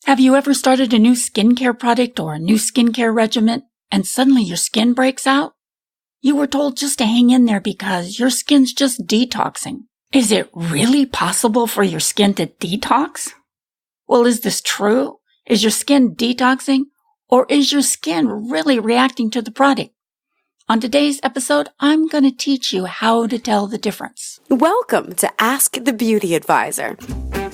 Have you ever started a new skincare product or a new skincare regimen and suddenly your skin breaks out? You were told just to hang in there because your skin's just detoxing. Is it really possible for your skin to detox? Well, is this true? Is your skin detoxing or is your skin really reacting to the product? On today's episode, I'm going to teach you how to tell the difference. Welcome to Ask the Beauty Advisor,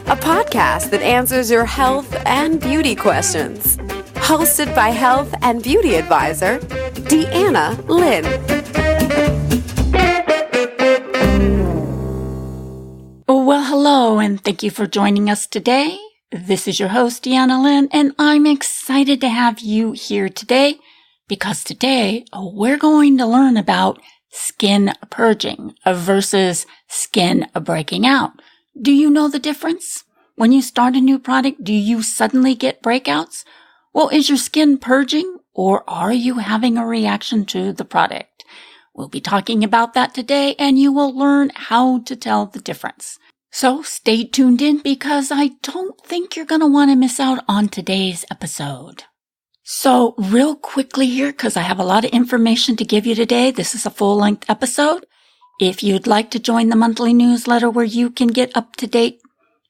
a podcast that answers your health and beauty questions. Hosted by health and beauty advisor, Deanna Lynn. Well, hello, and thank you for joining us today. This is your host, Deanna Lynn, and I'm excited to have you here today because today we're going to learn about skin purging versus skin breaking out. Do you know the difference? When you start a new product, do you suddenly get breakouts? Well, is your skin purging or are you having a reaction to the product? We'll be talking about that today and you will learn how to tell the difference. So stay tuned in because I don't think you're going to want to miss out on today's episode. So real quickly here, because I have a lot of information to give you today, this is a full-length episode. If you'd like to join the monthly newsletter where you can get up-to-date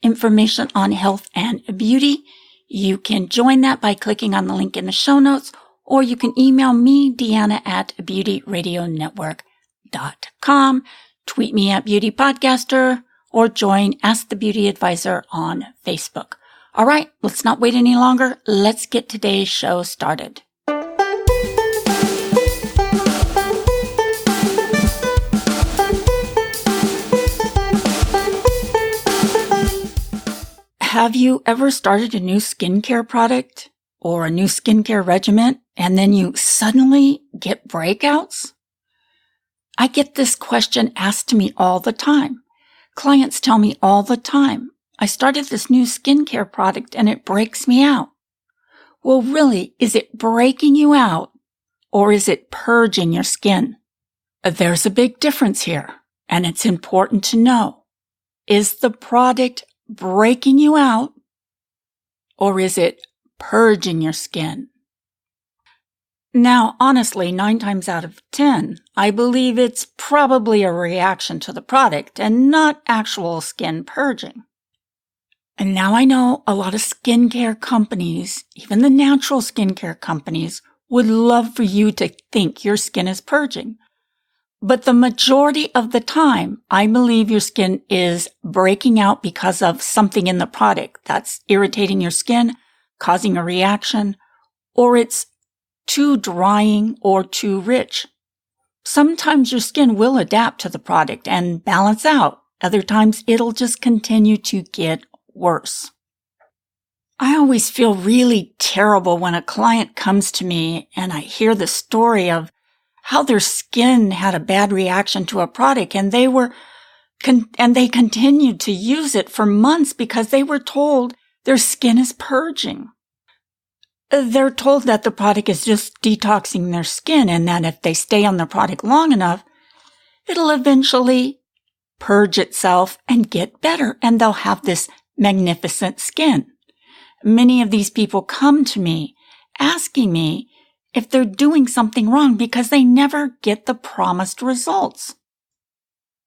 information on health and beauty, you can join that by clicking on the link in the show notes, or you can email me, Deanna, at beautyradionetwork.com, tweet me at Beauty Podcaster, or join Ask the Beauty Advisor on Facebook. All right, let's not wait any longer. Let's get today's show started. Have you ever started a new skincare product or a new skincare regimen and then you suddenly get breakouts? I get this question asked to me all the time. Clients tell me all the time, I started this new skincare product and it breaks me out. Well, really, is it breaking you out or is it purging your skin? There's a big difference here, and it's important to know. Is the product breaking you out or is it purging your skin? Now, honestly, 9 times out of 10, I believe it's probably a reaction to the product and not actual skin purging. And now I know a lot of skincare companies, even the natural skincare companies, would love for you to think your skin is purging. But the majority of the time, I believe your skin is breaking out because of something in the product that's irritating your skin, causing a reaction, or it's too drying or too rich. Sometimes your skin will adapt to the product and balance out. Other times it'll just continue to get worse. I always feel really terrible when a client comes to me and I hear the story of how their skin had a bad reaction to a product and they continued to use it for months because they were told their skin is purging. They're told that the product is just detoxing their skin and that if they stay on the product long enough, it'll eventually purge itself and get better and they'll have this magnificent skin. Many of these people come to me asking me if they're doing something wrong because they never get the promised results.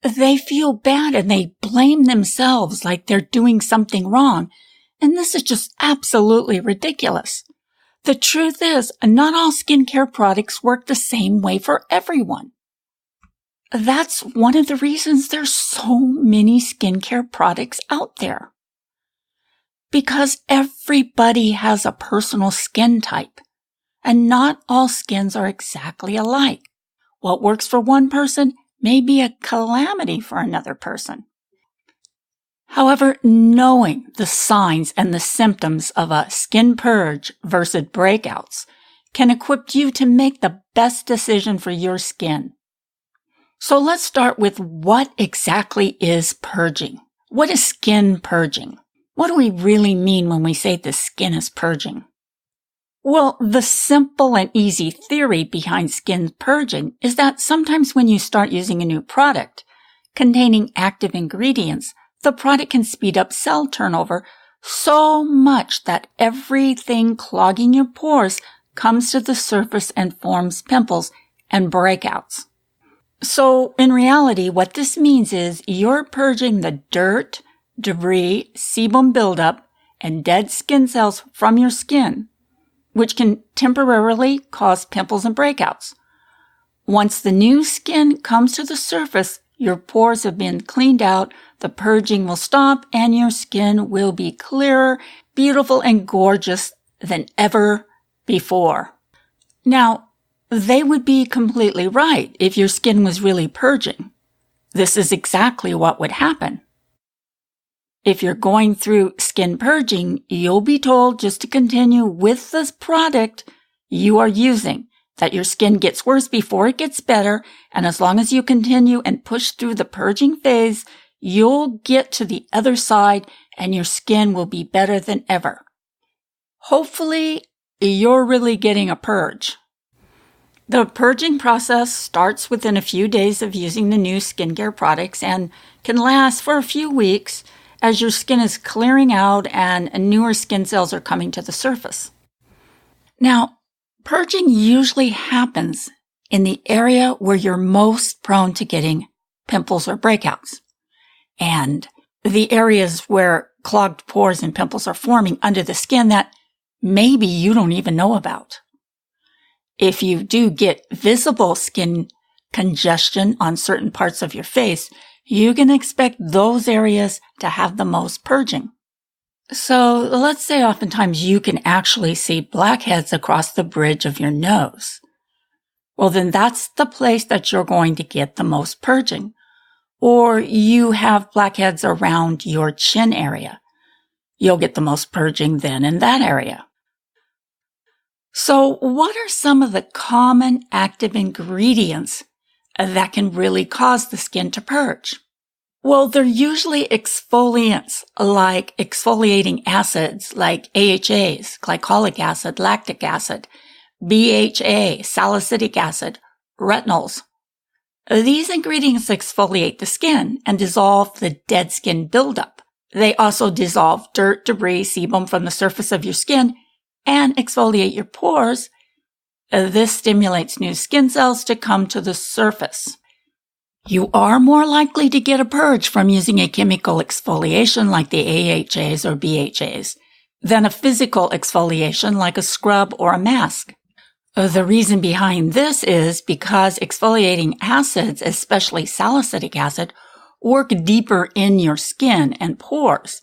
They feel bad and they blame themselves like they're doing something wrong. And this is just absolutely ridiculous. The truth is, not all skincare products work the same way for everyone. That's one of the reasons there's so many skincare products out there. Because everybody has a personal skin type, and not all skins are exactly alike. What works for one person may be a calamity for another person. However, knowing the signs and the symptoms of a skin purge versus breakouts can equip you to make the best decision for your skin. So let's start with what exactly is purging. What is skin purging? What do we really mean when we say the skin is purging? Well, the simple and easy theory behind skin purging is that sometimes when you start using a new product containing active ingredients, the product can speed up cell turnover so much that everything clogging your pores comes to the surface and forms pimples and breakouts. So in reality, what this means is you're purging the dirt, debris, sebum buildup, and dead skin cells from your skin, which can temporarily cause pimples and breakouts. Once the new skin comes to the surface, your pores have been cleaned out, the purging will stop, and your skin will be clearer, beautiful, and gorgeous than ever before. Now, they would be completely right if your skin was really purging. This is exactly what would happen. If you're going through skin purging, you'll be told just to continue with this product you are using, that your skin gets worse before it gets better, and as long as you continue and push through the purging phase, you'll get to the other side and your skin will be better than ever. Hopefully, you're really getting a purge. The purging process starts within a few days of using the new skincare products and can last for a few weeks as your skin is clearing out and newer skin cells are coming to the surface. Now, purging usually happens in the area where you're most prone to getting pimples or breakouts, and the areas where clogged pores and pimples are forming under the skin that maybe you don't even know about. If you do get visible skin congestion on certain parts of your face, you can expect those areas to have the most purging. So let's say oftentimes you can actually see blackheads across the bridge of your nose. Well, then that's the place that you're going to get the most purging. Or you have blackheads around your chin area. You'll get the most purging then in that area. So what are some of the common active ingredients that can really cause the skin to purge? Well, they're usually exfoliants like exfoliating acids like AHAs, glycolic acid, lactic acid, BHA, salicylic acid, retinols. These ingredients exfoliate the skin and dissolve the dead skin buildup. They also dissolve dirt, debris, sebum from the surface of your skin and exfoliate your pores. This stimulates new skin cells to come to the surface. You are more likely to get a purge from using a chemical exfoliation like the AHAs or BHAs than a physical exfoliation like a scrub or a mask. The reason behind this is because exfoliating acids, especially salicylic acid, work deeper in your skin and pores.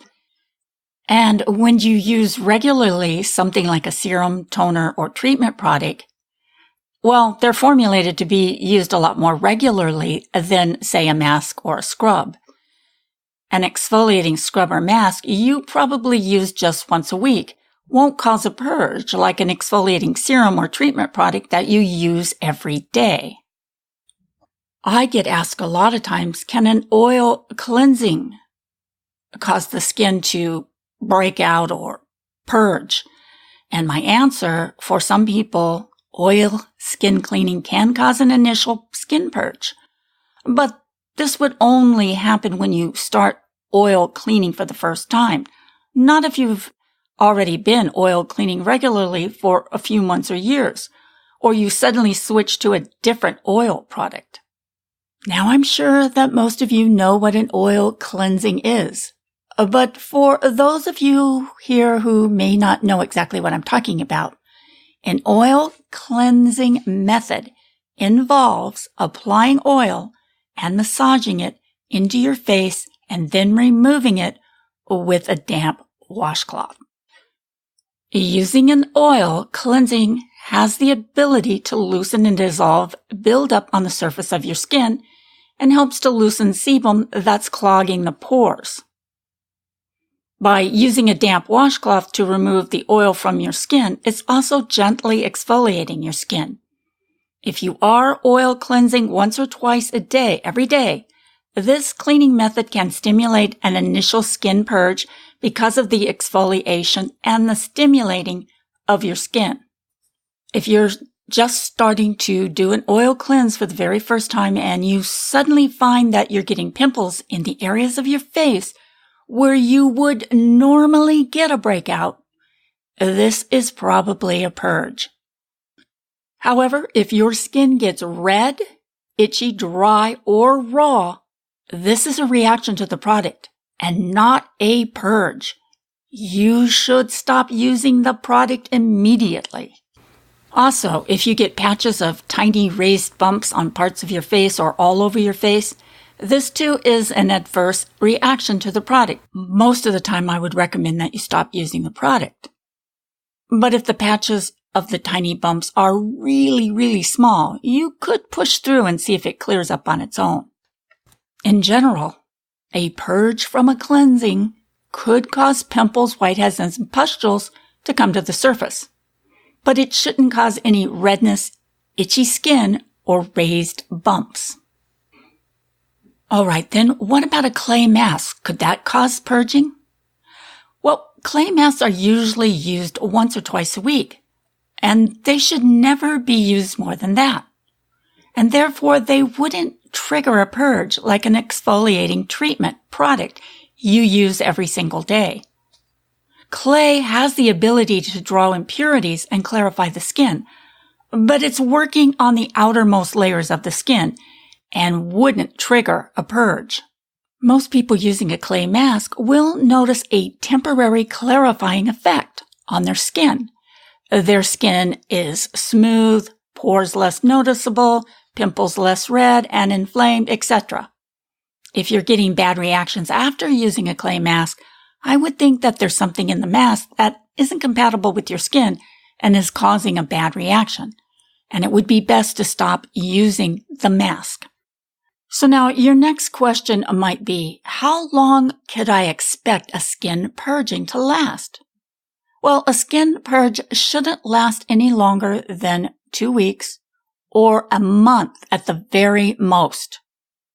And when you use regularly something like a serum, toner, or treatment product, well, they're formulated to be used a lot more regularly than, say, a mask or a scrub. An exfoliating scrub or mask you probably use just once a week won't cause a purge like an exfoliating serum or treatment product that you use every day. I get asked a lot of times, can an oil cleansing cause the skin to break out or purge? And my answer, for some people, oil skin cleaning can cause an initial skin purge. But this would only happen when you start oil cleaning for the first time, not if you've already been oil cleaning regularly for a few months or years, or you suddenly switch to a different oil product. Now, I'm sure that most of you know what an oil cleansing is. But for those of you here who may not know exactly what I'm talking about, an oil cleansing method involves applying oil and massaging it into your face and then removing it with a damp washcloth. Using an oil cleansing has the ability to loosen and dissolve buildup on the surface of your skin and helps to loosen sebum that's clogging the pores. By using a damp washcloth to remove the oil from your skin, it's also gently exfoliating your skin. If you are oil cleansing once or twice a day, every day, this cleaning method can stimulate an initial skin purge because of the exfoliation and the stimulating of your skin. If you're just starting to do an oil cleanse for the very first time and you suddenly find that you're getting pimples in the areas of your face where you would normally get a breakout, this is probably a purge. However, if your skin gets red, itchy, dry, or raw, this is a reaction to the product and not a purge. You should stop using the product immediately. Also, if you get patches of tiny raised bumps on parts of your face or all over your face, this too is an adverse reaction to the product. Most of the time, I would recommend that you stop using the product. But if the patches of the tiny bumps are really, really small, you could push through and see if it clears up on its own. In general, a purge from a cleansing could cause pimples, whiteheads, and pustules to come to the surface, but it shouldn't cause any redness, itchy skin, or raised bumps. All right, then what about a clay mask? Could that cause purging? Well, clay masks are usually used once or twice a week, and they should never be used more than that. And therefore, they wouldn't trigger a purge like an exfoliating treatment product you use every single day. Clay has the ability to draw impurities and clarify the skin, but it's working on the outermost layers of the skin and wouldn't trigger a purge. Most people using a clay mask will notice a temporary clarifying effect on their skin. Their skin is smooth, pores less noticeable, pimples less red and inflamed, etc. If you're getting bad reactions after using a clay mask, I would think that there's something in the mask that isn't compatible with your skin and is causing a bad reaction, and it would be best to stop using the mask. So now your next question might be, how long could I expect a skin purging to last? Well, a skin purge shouldn't last any longer than 2 weeks or a month at the very most.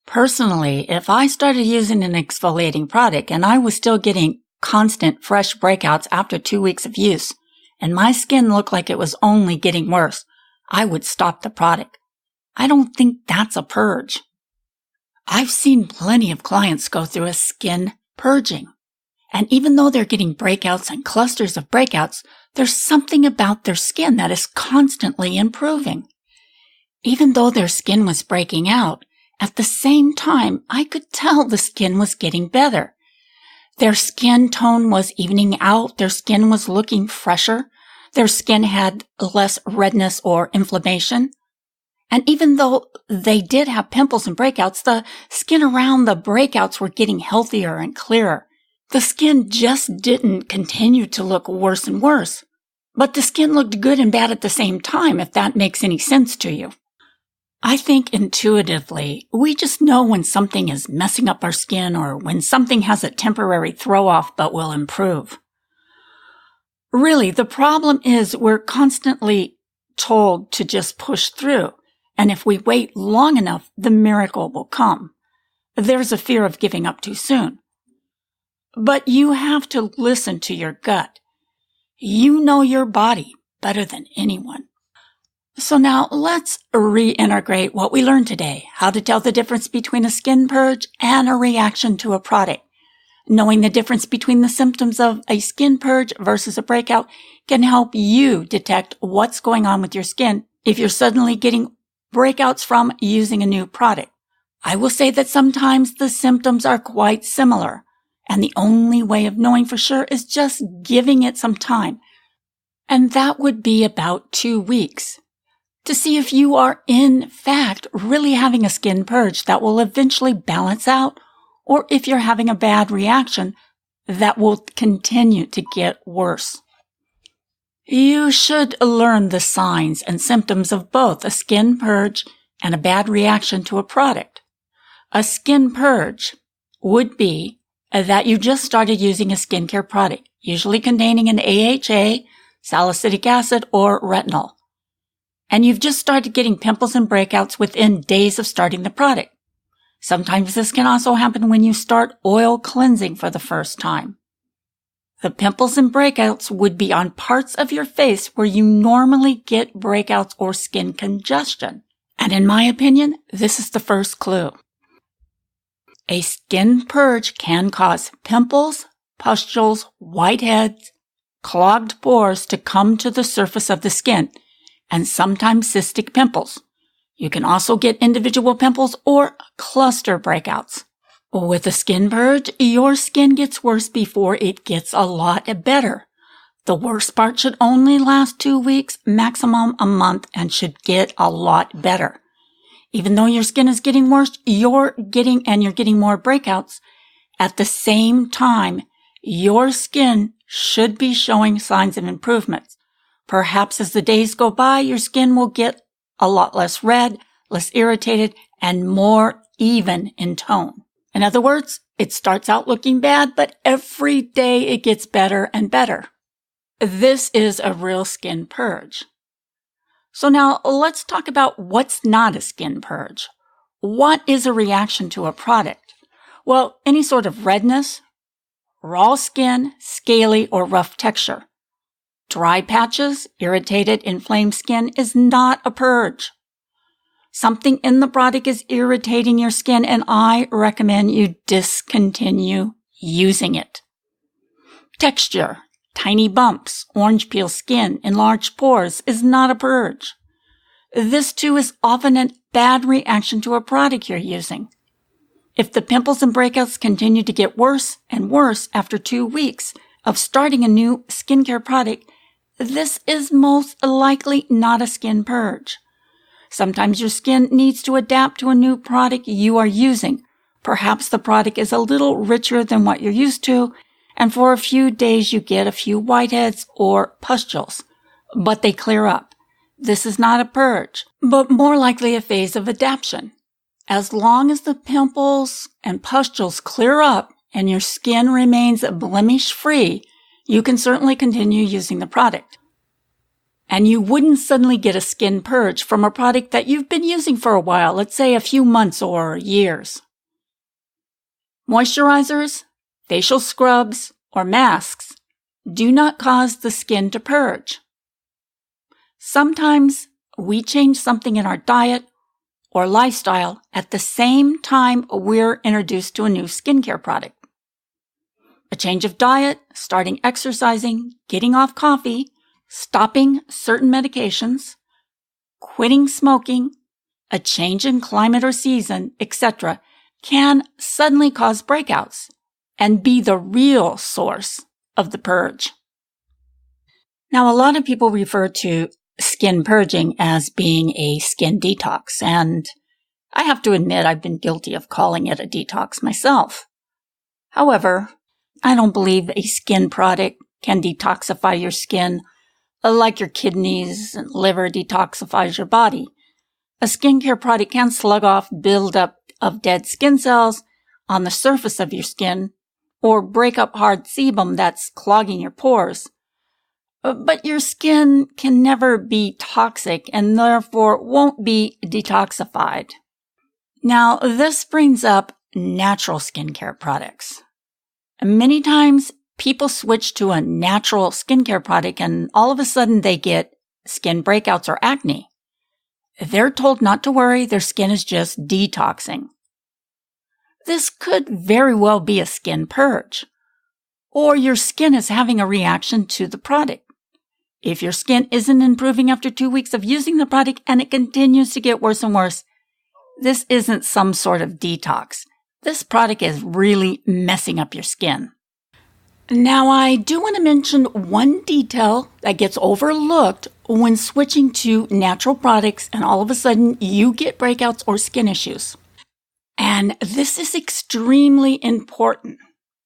Personally, if I started using an exfoliating product and I was still getting constant fresh breakouts after 2 weeks of use, and my skin looked like it was only getting worse, I would stop the product. I don't think that's a purge. I've seen plenty of clients go through a skin purging. And even though they're getting breakouts and clusters of breakouts, there's something about their skin that is constantly improving. Even though their skin was breaking out, at the same time, I could tell the skin was getting better. Their skin tone was evening out, their skin was looking fresher, their skin had less redness or inflammation. And even though they did have pimples and breakouts, the skin around the breakouts were getting healthier and clearer. The skin just didn't continue to look worse and worse. But the skin looked good and bad at the same time, if that makes any sense to you. I think intuitively, we just know when something is messing up our skin or when something has a temporary throw-off but will improve. Really, the problem is we're constantly told to just push through, and if we wait long enough, the miracle will come. There's a fear of giving up too soon. But you have to listen to your gut. You know your body better than anyone. So now let's reintegrate what we learned today, how to tell the difference between a skin purge and a reaction to a product. Knowing the difference between the symptoms of a skin purge versus a breakout can help you detect what's going on with your skin if you're suddenly getting breakouts from using a new product. I will say that sometimes the symptoms are quite similar, and the only way of knowing for sure is just giving it some time. And that would be about 2 weeks to see if you are in fact really having a skin purge that will eventually balance out, or if you're having a bad reaction that will continue to get worse. You should learn the signs and symptoms of both a skin purge and a bad reaction to a product. A skin purge would be that you just started using a skincare product, usually containing an AHA, salicylic acid, or retinol, and you've just started getting pimples and breakouts within days of starting the product. Sometimes this can also happen when you start oil cleansing for the first time. The pimples and breakouts would be on parts of your face where you normally get breakouts or skin congestion. And in my opinion, this is the first clue. A skin purge can cause pimples, pustules, whiteheads, clogged pores to come to the surface of the skin, and sometimes cystic pimples. You can also get individual pimples or cluster breakouts. With a skin purge, your skin gets worse before it gets a lot better. The worst part should only last 2 weeks, maximum a month, and should get a lot better. Even though your skin is getting worse, you're getting more breakouts. At the same time, your skin should be showing signs of improvements. Perhaps as the days go by, your skin will get a lot less red, less irritated, and more even in tone. In other words, it starts out looking bad, but every day it gets better and better. This is a real skin purge. So now let's talk about what's not a skin purge. What is a reaction to a product? Well, any sort of redness, raw skin, scaly or rough texture. Dry patches, irritated, inflamed skin is not a purge. Something in the product is irritating your skin, and I recommend you discontinue using it. Texture, tiny bumps, orange peel skin, enlarged pores is not a purge. This too is often a bad reaction to a product you're using. If the pimples and breakouts continue to get worse and worse after 2 weeks of starting a new skincare product, this is most likely not a skin purge. Sometimes your skin needs to adapt to a new product you are using. Perhaps the product is a little richer than what you're used to, and for a few days you get a few whiteheads or pustules, but they clear up. This is not a purge, but more likely a phase of adaptation. As long as the pimples and pustules clear up and your skin remains blemish-free, you can certainly continue using the product. And you wouldn't suddenly get a skin purge from a product that you've been using for a while, let's say a few months or years. Moisturizers, facial scrubs, or masks do not cause the skin to purge. Sometimes we change something in our diet or lifestyle at the same time we're introduced to a new skincare product. A change of diet, starting exercising, getting off coffee, stopping certain medications, quitting smoking, a change in climate or season, etc., can suddenly cause breakouts and be the real source of the purge. Now, a lot of people refer to skin purging as being a skin detox, and I have to admit I've been guilty of calling it a detox myself. However, I don't believe a skin product can detoxify your skin like your kidneys and liver detoxifies your body. A skincare product can slug off buildup of dead skin cells on the surface of your skin or break up hard sebum that's clogging your pores. But your skin can never be toxic and therefore won't be detoxified. Now, this brings up natural skincare products. Many times, people switch to a natural skincare product and all of a sudden they get skin breakouts or acne. They're told not to worry, their skin is just detoxing. This could very well be a skin purge, or your skin is having a reaction to the product. If your skin isn't improving after 2 weeks of using the product and it continues to get worse and worse, this isn't some sort of detox. This product is really messing up your skin. Now, I do want to mention one detail that gets overlooked when switching to natural products and all of a sudden you get breakouts or skin issues. And this is extremely important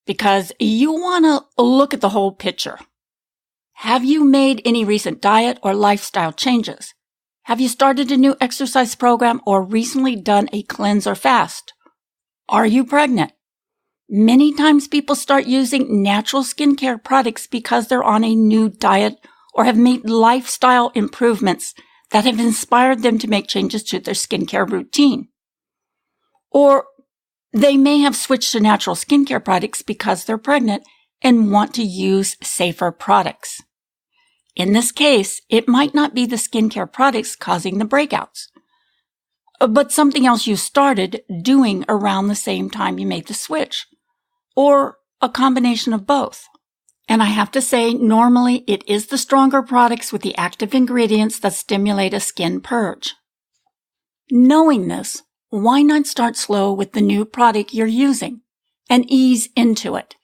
because you want to look at the whole picture. Have you made any recent diet or lifestyle changes? Have you started a new exercise program or recently done a cleanse or fast? Are you pregnant? Many times people start using natural skincare products because they're on a new diet or have made lifestyle improvements that have inspired them to make changes to their skincare routine. Or they may have switched to natural skincare products because they're pregnant and want to use safer products. In this case, it might not be the skincare products causing the breakouts. but something else you started doing around the same time you made the switch, or a combination of both. And I have to say, normally it is the stronger products with the active ingredients that stimulate a skin purge. Knowing this, why not start slow with the new product you're using and ease into it?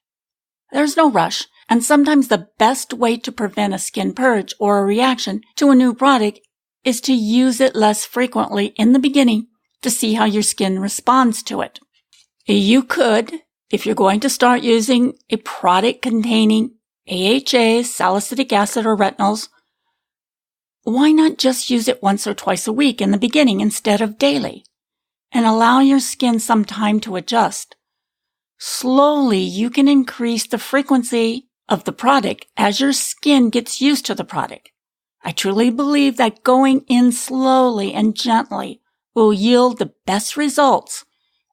There's no rush, and sometimes the best way to prevent a skin purge or a reaction to a new product is to use it less frequently in the beginning to see how your skin responds to it. You could, if you're going to start using a product containing AHA, salicylic acid, or retinols, why not just use it once or twice a week in the beginning instead of daily, and allow your skin some time to adjust? Slowly, you can increase the frequency of the product as your skin gets used to the product. I truly believe that going in slowly and gently will yield the best results,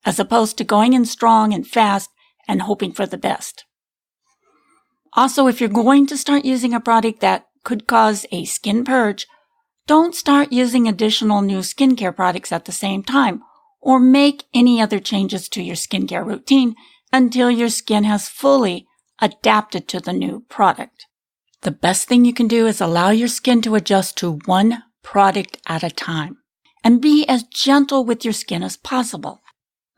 as opposed to going in strong and fast and hoping for the best. Also, if you're going to start using a product that could cause a skin purge, don't start using additional new skincare products at the same time, or make any other changes to your skincare routine until your skin has fully adapted to the new product. The best thing you can do is allow your skin to adjust to one product at a time, and be as gentle with your skin as possible.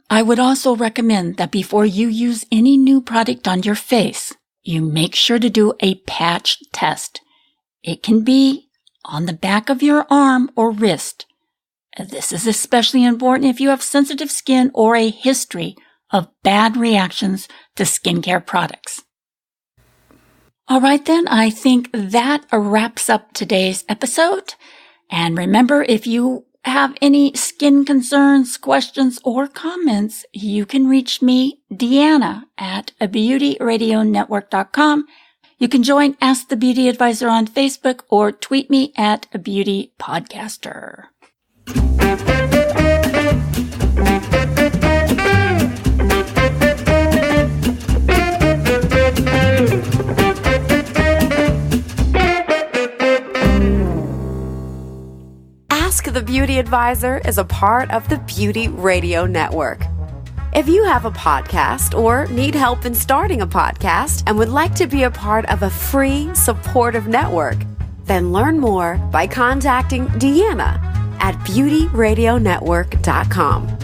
I would also recommend that before you use any new product on your face, you make sure to do a patch test. It can be on the back of your arm or wrist. This is especially important if you have sensitive skin or a history of bad reactions to skincare products. All right then, I think that wraps up today's episode. And remember, if you have any skin concerns, questions, or comments, you can reach me, Deanna, at beautyradionetwork.com. You can join Ask the Beauty Advisor on Facebook or tweet me at Beauty Podcaster. Ask the Beauty Advisor is a part of the Beauty Radio Network. If you have a podcast or need help in starting a podcast and would like to be a part of a free, supportive network, then learn more by contacting Deanna at beautyradionetwork.com.